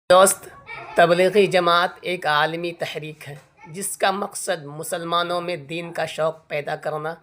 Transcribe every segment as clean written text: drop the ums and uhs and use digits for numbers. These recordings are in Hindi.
दोस्त, तबलीगी जमात एक आलमी तहरीक है जिसका मकसद मुसलमानों में दीन का शौक़ पैदा करना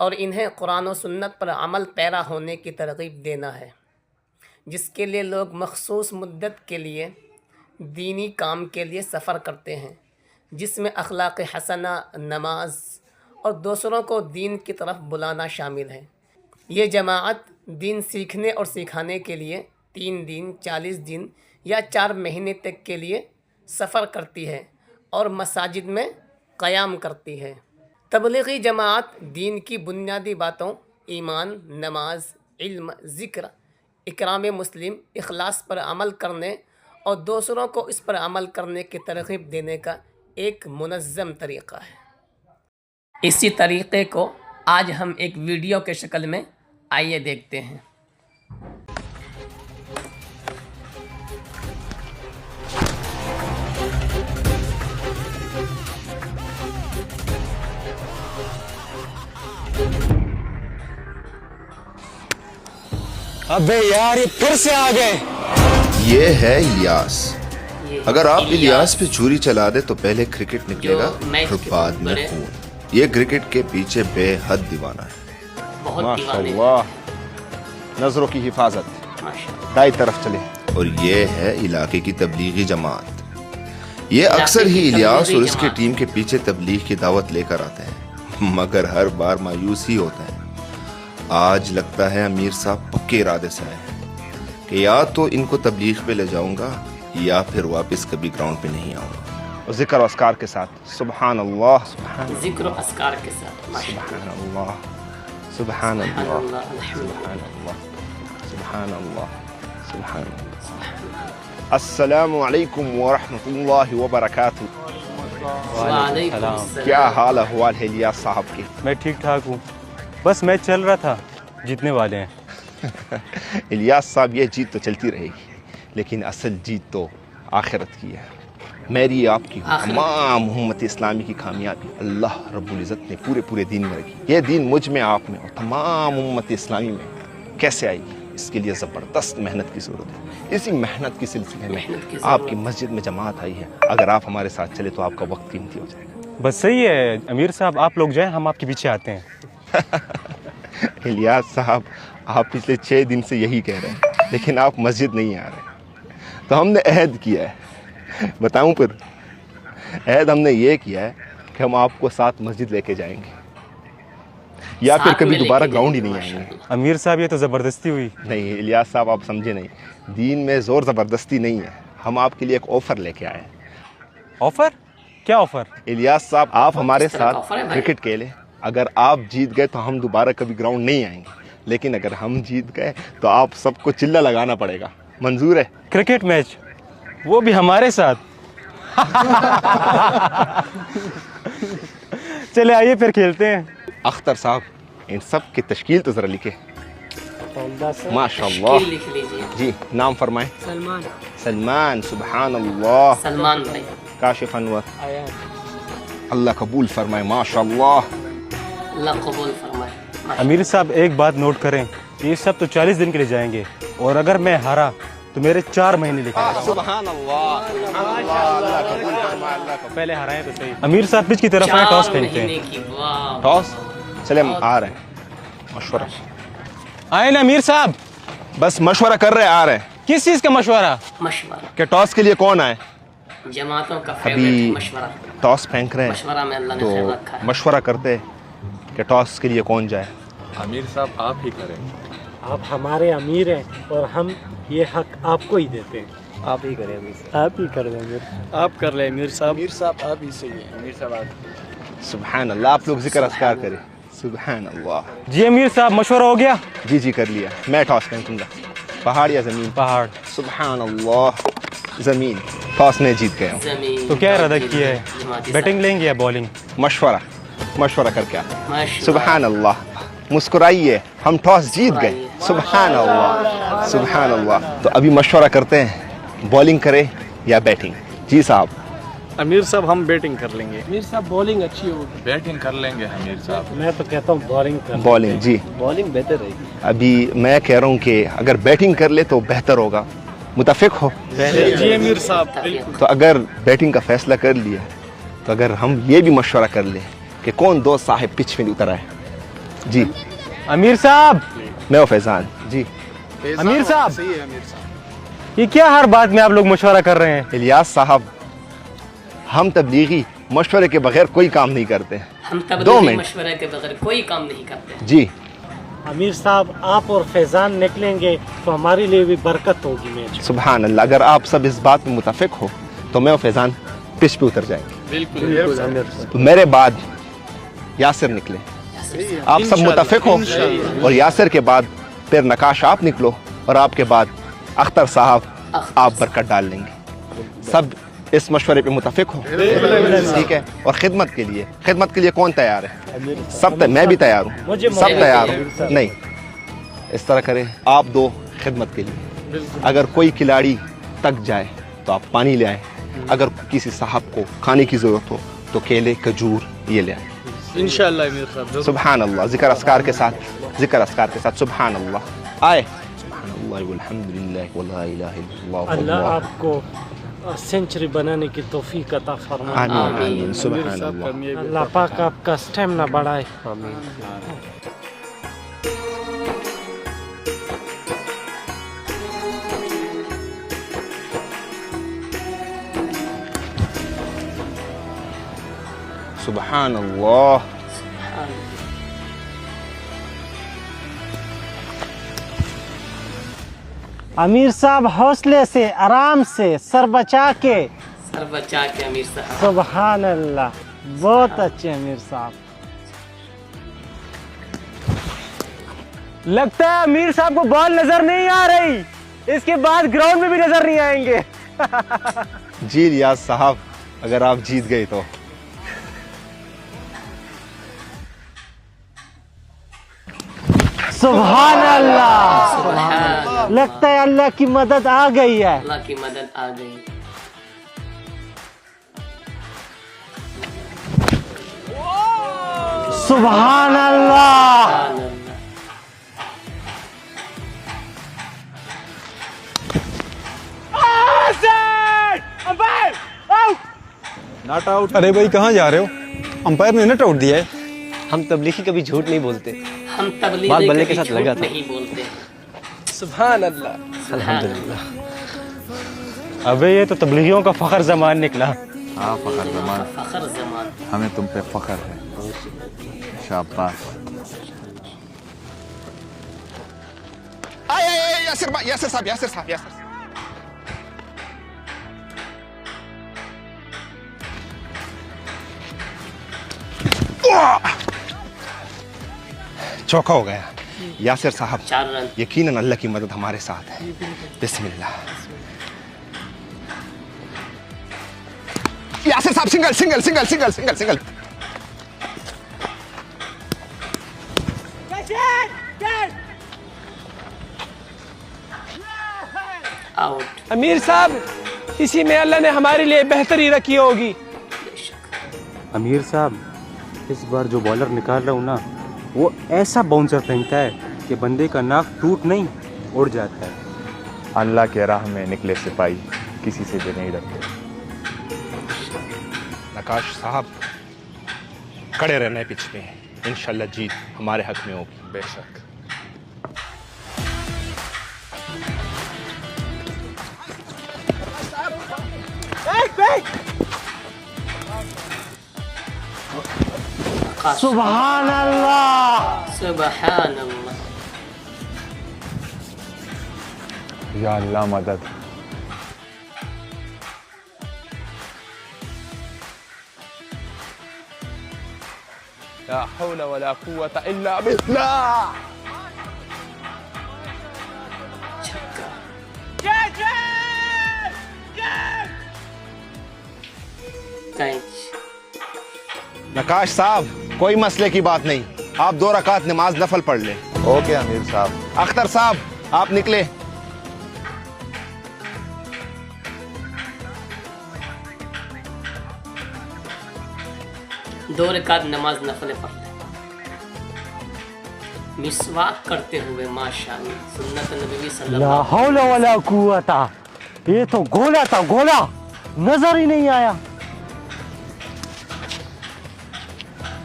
और इन्हें कुरान व सुन्नत पर अमल पैरा होने की तरग़ीब देना है, जिसके लिए लोग मख़सूस मुद्दत के लिए दीनी काम के लिए सफ़र करते हैं, जिसमें अखलाक़ हसना, नमाज और दूसरों को दीन की तरफ बुलाना शामिल है। ये जमात दीन सीखने और सिखाने के लिए 3 दिन, 40 दिन या 4 महीने तक के लिए सफ़र करती है और मसाजिद में क़याम करती है। तबलीगी जमात दीन की बुनियादी बातों ईमान, नमाज, इल्म, ज़िक्र, इकराम मुस्लिम, इखलास पर अमल करने और दूसरों को इस पर अमल करने की तरग़ीब देने का एक मुनज़्ज़म तरीक़ा है। इसी तरीक़े को आज हम एक वीडियो के शक्ल में आइए देखते हैं। अबे यार, ये फिर से आ गए। ये है इलियास। अगर आप इलियास पे छुरी चला दे तो पहले क्रिकेट निकलेगा फिर बाद में खून। ये क्रिकेट के पीछे बेहद दीवाना है। माशाअल्लाह, नजरों की हिफाजत, दाई तरफ चले। और ये है इलाके की तबलीगी जमात। ये अक्सर ही इलियास और उसकी टीम के पीछे तबलीग की दावत लेकर आते हैं, मगर हर बार मायूस ही होते हैं। आज लगता है अमीर साहब पक्के इरादे से आए हैं कि या तो इनको तबलीग पे ले जाऊंगा या फिर वापस कभी ग्राउंड पे नहीं आऊंगा। और जिक्र अस्कार के साथ, सुभान अल्लाह, ज़िक्र अस्कार के साथ, सुभान अल्लाह, सुभान अल्लाह, सुभान अल्लाह, सुभान अल्लाह, सुभान अल्लाह। अस्सलामु अलैकुम व रहमतुल्लाहि व बरकातुहू। क्या हाल अहवाल है इलियास साहब के? मैं ठीक ठाक हूँ, बस मैच चल रहा था, जीतने वाले हैं। इलियास साहब, ये जीत तो चलती रहेगी, लेकिन असल जीत तो आखिरत की है। मेरी आपकी तमाम उम्मत इस्लामी की कामयाबी अल्लाह रब्बुल इज़्ज़त ने पूरे दीन में रखी। ये दीन मुझ में, आप में और तमाम उम्मत इस्लामी में कैसे आएगी, इसके लिए ज़बरदस्त मेहनत की ज़रूरत है। इसी मेहनत के सिलसिले में आपकी मस्जिद में जमात आई है। अगर आप हमारे साथ चले तो आपका वक्त कीमती हो जाएगा। बस सही है अमीर साहब, आप लोग जाएं, हम आपके पीछे आते हैं। इलियास साहब, आप पिछले 6 दिन से यही कह रहे हैं, लेकिन आप मस्जिद नहीं आ रहे। तो हमने अहद किया है, बताऊं फिर? अहद हमने ये किया है कि हम आपको साथ मस्जिद लेके जाएंगे या फिर कभी दोबारा ग्राउंड ही नहीं आएंगे। अमीर साहब, ये तो ज़बरदस्ती हुई। नहीं इलियास साहब, आप समझे नहीं, दीन में ज़ोर ज़बरदस्ती नहीं है। हम आपके लिए एक ऑफ़र लेके आए हैं। ऑफ़र? क्या ऑफ़र? इलियास साहब, आप हमारे साथ क्रिकेट खेलें। अगर आप जीत गए तो हम दोबारा कभी ग्राउंड नहीं आएंगे, लेकिन अगर हम जीत गए तो आप सबको चिल्ला लगाना पड़ेगा। मंजूर है? क्रिकेट मैच, वो भी हमारे साथ? चले आइए फिर खेलते हैं। अख्तर साहब, इन सब की तश्कील तो ज़रा लिखे। माशाअल्लाह, लिख लीजिए। जी, नाम फरमाएं। सलमान। सलमान, सुभान अल्लाह। सलमान भाई। काशिफ अनवर, अल्लाह कबूल फरमाए। माशाअल्लाह, अल्लाह कबूल फरमाए। अमीर साहब, एक बात नोट करें, ये सब तो 40 दिन के लिए जाएंगे, और अगर मैं हारा तो मेरे 4 महीने लिखे। सुभान अल्लाह, अल्लाह कबूल फरमाए, अल्लाह कबूल। पहले हराएं तो सही। अमीर साहब, पिच की तरफ आए, टॉस खेलते हैं। टॉस? चले, हम आ रहे हैं। मशवरा आए ना अमीर साहब? बस मशवरा कर रहे हैं, आ रहे हैं। किस चीज़ का मशवरा? मशवरा कि टॉस के लिए कौन आए? जमातों का अभी फेवरेट मशवरा। टॉस फेंक रहे हैं, मशवरा में अल्लाह ने खैर तो रखा है। मशवरा करते हैं कि टॉस के लिए कौन जाए। अमीर साहब, आप ही करें। आप हमारे अमीर हैं और हम ये हक आपको ही देते हैं। आप ही करें अमीर साहब। आप ही कर दें अमीर। आप कर ले अमीर साहब। अमीर साहब, आप ही सही है। अमीर साहब, आप। सुभान अल्लाह, आप लोग जिक्र अस्कार करें। सुभान अल्लाह। जी अमीर साहब, मशवरा हो गया? जी कर लिया। मैं टॉस फेंकूंगा। पहाड़ या ज़मीन? पहाड़। सुभान अल्लाह, ज़मीन। टॉस में जीत गया हूँ। ज़मीन। तो क्या इरादा किया है, बैटिंग लेंगे या बॉलिंग? मशवरा करके आते। सुभान अल्लाह, मुस्कुराइए, हम टॉस जीत गए। सुभान अल्लाह, सुभान अल्लाह। तो अभी मशवरा करते हैं, बॉलिंग करें या बैटिंग? जी साहब। अमीर साहब, हम बैटिंग कर लेंगे। अमीर साहब, बॉलिंग अच्छी होगी। बैटिंग कर लेंगे अमीर साहब। मैं तो कहता हूँ बॉलिंग कर। बॉलिंग? जी, बॉलिंग बेहतर रहेगी। अभी मैं कह रहा हूँ कि अगर बैटिंग कर ले तो बेहतर होगा, मुतफिक हो? जी अमीर साहब बिल्कुल। तो अगर बैटिंग का फैसला कर लिया तो अगर हम ये भी मशवरा कर लें कि कौन दोस्त साहिब पिच में उतर आए। जी अमीर साहब, मैं और फैजान जी। अमीर साहब, सही है अमीर साहब। ये क्या हर बात में आप लोग मशवरा कर रहे हैं? इलियास साहब, हम तबलीगी मशवरे के बगैर कोई काम नहीं करते हैं। हम 2 तबलीगी मिनट। मशवरे के बगैर कोई काम नहीं करते। जी अमीर साहब, आप और फैजान निकलेंगे तो हमारे लिए भी बरकत होगी मैच में। सुभान अल्लाह, अगर आप सब इस बात में मुतफिक हो तो मैं और फैजान पिच पे उतर जाएंगे। बिल्कुल तो मेरे बाद यासिर निकले। आप सब मुतफिक हो? और यासिर के बाद फिर नकाश आप निकलो और आपके बाद अख्तर साहब आप बरकत डाल लेंगे। सब इस मशवरे पे मुतफिक हो? ठीक है। और खिदमत के लिए कौन तैयार है? सब मैं भी तैयार हूँ, सब तैयार हूँ। नहीं, इस तरह करें, आप 2 खिदमत के लिए। अगर कोई खिलाड़ी तक जाए तो आप पानी ले आए, अगर किसी साहब को खाने की जरूरत हो तो केले खजूर ये ले आए। इंशाल्लाह अमीर साहब। सुभान अल्लाह, जिक्र अस्कार के साथ सुभान अल्लाह। आए सुभान अल्लाह वल्हम्दुलिल्लाह वला इलाहा इल्लल्लाह। अल्लाह आपको सेंचुरी बनाने की तौफीक अता फरमाए। आमीन आमीन सुभान अल्लाह। अल्लाह पाक आपका स्टेमिना बढ़ाए। सुभान अल्लाह। अमीर साहब, हौसले से, आराम से, सर बचा के। सर बचा के अमीर साहब। सुभान अल्लाह, बहुत अच्छे अमीर साहब। लगता है अमीर साहब को बॉल नजर नहीं आ रही, इसके बाद ग्राउंड में भी नजर नहीं आएंगे। जी इलियास साहब, अगर आप जीत गए तो सुभान अल्लाह, लगता है अल्लाह की मदद आ गई है। अल्लाह की मदद आ गई। सुभान अल्लाह। Not out. अरे भाई कहाँ जा रहे हो? अंपायर ने नॉट आउट दिया है। हम तबलीगी कभी झूठ नहीं बोलते। हम तबलीगी बात बल्ले के कभी साथ लगा झूठ था। नहीं बोलते। सुभान अल्लाह। अल्हम्दुलिल्लाह। अबे ये तो तबलीगियों का फखर जमान निकला। हाँ फ़ख्र ज़मान, फखर जमान। हमें तुम पे फ़ख्र है। शाबाश। आए यासिर साहब। चौका हो गया यासिर साहब। 4 रन। यकीनन अल्लाह की मदद हमारे साथ है। बिस्मिल्लाह। यासिर साहब, सिंगल। आउट। अमीर साहब, इसी में अल्लाह ने हमारे लिए बेहतरी रखी होगी। अमीर साहब, इस बार जो बॉलर निकाल रहा हूँ ना, वो ऐसा बाउंसर फेंकता है कि बंदे का नाक टूट नहीं उड़ जाता है। अल्लाह के राह में निकले सिपाही किसी से भी नहीं डरते। नकाश साहब, खड़े रहना है पिच पे, इंशाल्लाह जीत हमारे हक में होगी। बेशक। सुभान अल्लाह। सुभान अल्लाह। या अल्लाह मदद। ला हौला वला कुव्वता इल्ला बिल्लाह। कैच। नकाश साहब, कोई मसले की बात नहीं, आप 2 रकात नमाज नफल पढ़ ले। ओके अमीर साहब। अख्तर साहब, आप निकले। दो रकात नमाज नफल पढ़ते मिसवाक करते हुए माशाअल्लाह। सुन्नत नबवी ला सल्लल्लाहु हौला वला कुव्वता ये तो गोला था, गोला नजर ही नहीं आया।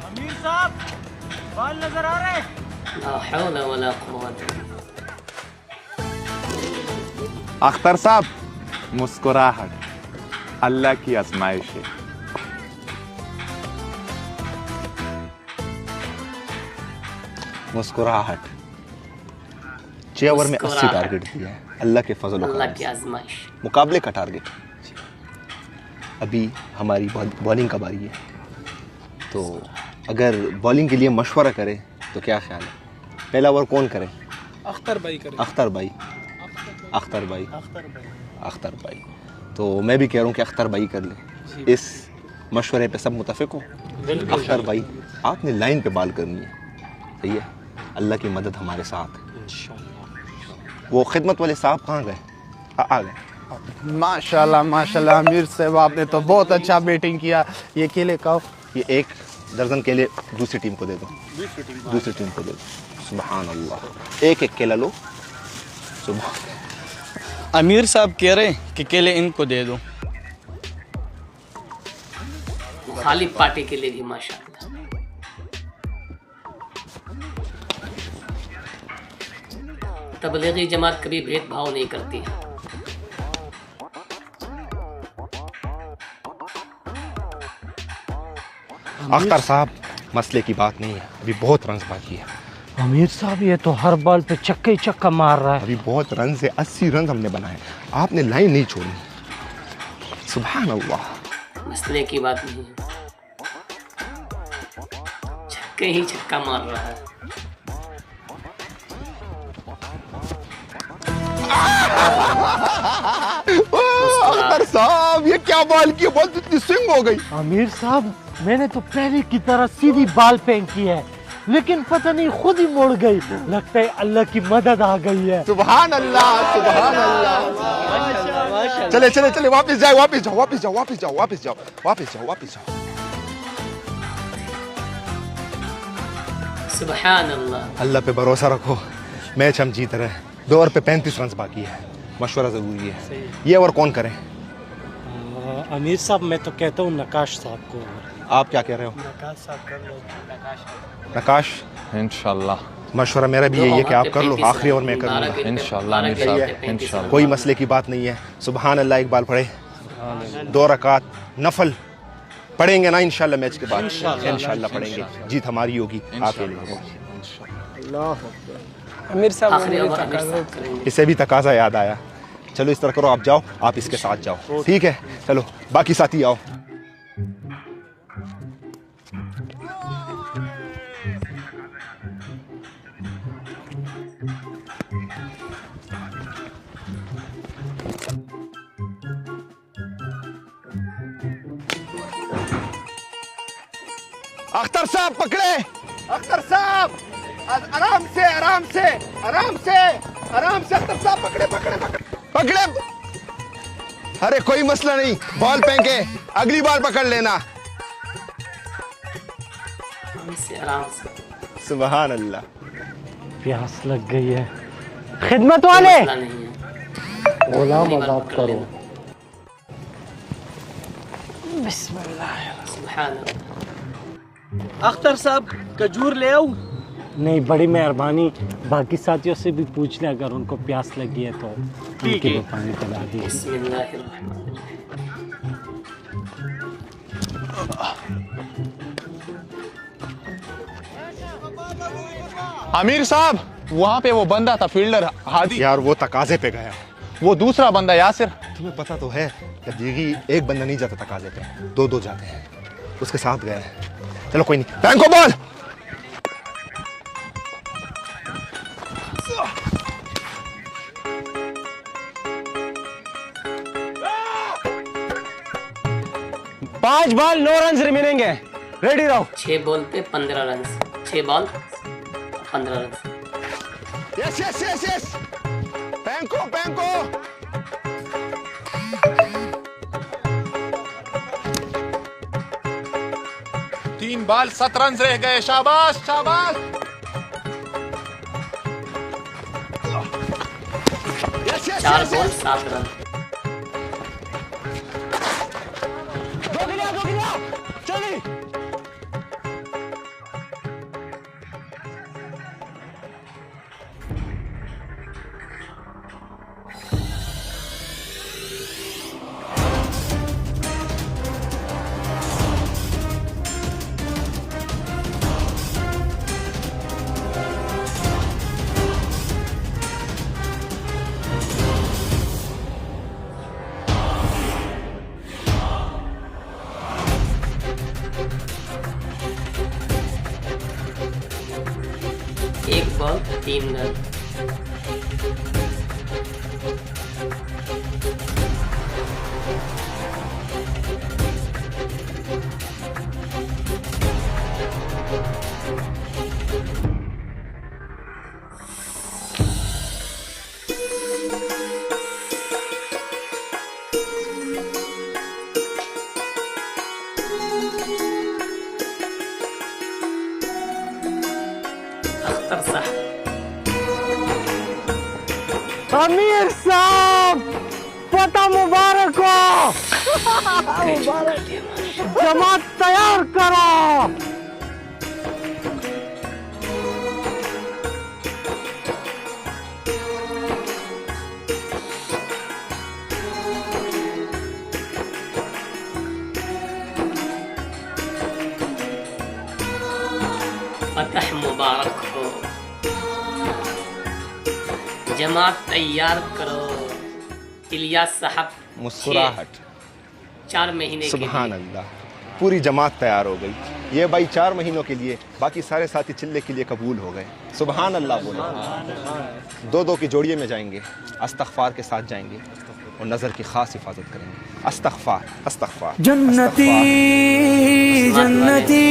अमीर साहब बाल नजर आ रहे हैं? ला हौला वला कुव्वत। अख्तर साहब, मुस्कुराहट अल्लाह की आजमाइश है। मुस्कुराहट 6 ओवर में 80 टारगेट दिया है, अल्लाह के फजल अल्लाह की आजमाइश। मुकाबले का टारगेट। अभी हमारी बॉलिंग का बारी है, तो अगर बॉलिंग के लिए मशवरा करे तो क्या ख्याल है? पहला ओवर कौन करे? अख्तर भाई करे। अख्तर भाई। तो मैं भी कह रहा हूँ कि अख्तर भाई कर ले। इस मशवरे पे सब मुतफिक हो? अख्तर भाई, आपने लाइन पे बाल करनी है, सही है? अल्लाह की मदद हमारे साथ है। वो खिदमत वाले साहब कहाँ गए? आ गए। माशाल्लाह माशाल्लाह अमीर साहब, आपने तो बहुत अच्छा बैटिंग किया। ये केले खाओ। ये 1 दर्जन केले दूसरी टीम को दे दो। दूसरी टीम को दे दो। सुभान अल्लाह। 1-1 केला लो। सुभान। अमीर साहब कह रहे हैं कि केले इनको दे दो। खाली पार्टी के लिए भी माशाल्लाह। तबलीगी जमात कभी भेदभाव नहीं करती है। अख्तर साहब, मसले की बात नहीं है, अभी बहुत रन बाकी है। अमीर साहब ये तो हर बॉल पे चक्का ही चक्का मार रहा है। अभी बहुत रन से 80 रन हमने बनाए, आपने लाइन नहीं छोड़ी। सुभान अल्लाह। मसले की बात नहीं है, छक्के ही छक्का मार रहा है। अख्तर साहब, ये क्या बॉल की? बॉल इतनी स्विंग हो गई। अमीर साहब, मैंने तो पहले की तरह सीधी बॉल फेंक की है, लेकिन पता नहीं खुद ही मुड़ गई। लगता है अल्लाह की मदद आ गई है। सुभान अल्लाह, सुभान अल्लाह। चले चले चले, वापस जाओ, वापस जाओ, वापस जाओ, वापस जाओ, वापस जाओ, वापस जाओ, वापस जाओ। सुभान अल्लाह। अल्लाह पे भरोसा रखो, मैच हम जीत रहे हैं। 2 ओवर पे 35 रन बाकी है, मशवरा जरूरी है। ये ओवर कौन करे? अमीर साहब, मैं तो कहता हूँ नकाश साहब को। आप क्या कह रहे हो? नकाश साहब कर लो। नकाश, इंशाल्लाह। मशवरा मेरा भी यही है कि आप कर लो, आखिरी ओवर में कर लूँगा। इंशाल्लाह अमीर साहब, इंशाल्लाह। कोई मसले की बात नहीं है। सुभान अल्लाह, एक बार पढ़े, 2 रकात नफल पढ़ेंगे ना इंशाल्लाह मैच के बाद। इंशाल्लाह पढ़ेंगे, जीत हमारी होगी, आपके लिए। अमीर साहब इसे भी तकाजा याद आया। चलो इस तरह करो, आप जाओ, आप इसके साथ जाओ, ठीक है? चलो बाकी साथी आओ। अख्तर साहब पकड़े, अख्तर साहब, आराम से आराम से आराम से आराम से। अख्तर साहब पकड़े पकड़े पकड़े पकड़े। अरे कोई मसला नहीं, बॉल फेंके, अगली बार पकड़ लेना। आराम से। सुभान अल्लाह। प्यास लग गई है। खिदमत वाले, नहीं है, गुलाम आजाद करो। बिस्मिल्लाह। सुभान अल्लाह। अख्तर साहब खजूर ले आओ। नहीं, बड़ी मेहरबानी। बाकी साथियों से भी पूछ ले, अगर उनको प्यास लगी है तो ठीक है, पानी पिला दी। अमीर साहब, वहाँ पे वो बंदा था फील्डर हादी। यार वो तकाजे पे गया। वो दूसरा बंदा यासिर। तुम्हें पता तो है कि दीगी एक बंदा नहीं जाता तकाजे पे, 2-2 जाते हैं। उसके साथ गया है। चलो कोई नहीं, फेंको बॉल। पांच बॉल 9 रन रिमेनिंग है। रेडी रहो। 6 बॉल पे 15 run. 6 ball 15 run. Yes yes yes yes, फेंको फेंको। 3 बॉल 7 रन रह गए। शाबाश शाबाश। 4 बॉल 7 रन। तीन अख्तर साहब। अमीर साहब पता मुबारक हो। जमात तैयार करो। फतह मुबारक हो। जमात तैयार करो। इलियास साहब मुस्कुराहट 4 महीने के सुभान लिए अल्लाह, पूरी जमात तैयार हो गई। ये भाई 4 महीनों के लिए, बाकी सारे साथी चिल्ले के लिए कबूल हो गए। सुभान अल्लाह बोलो। 2-2 की जोड़िए में जाएंगे, अस्तगफार के साथ जाएंगे और नज़र की खास हिफाजत करेंगे। अस्तगफार अस्तगफार। जन्नती जन्नती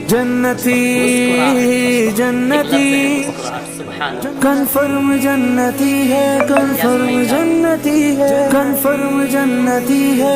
जन्नती जन्नती कन्फर्म जन्नती है, कन्फर्म जन्नती है, कन्फर्म जन्नती है।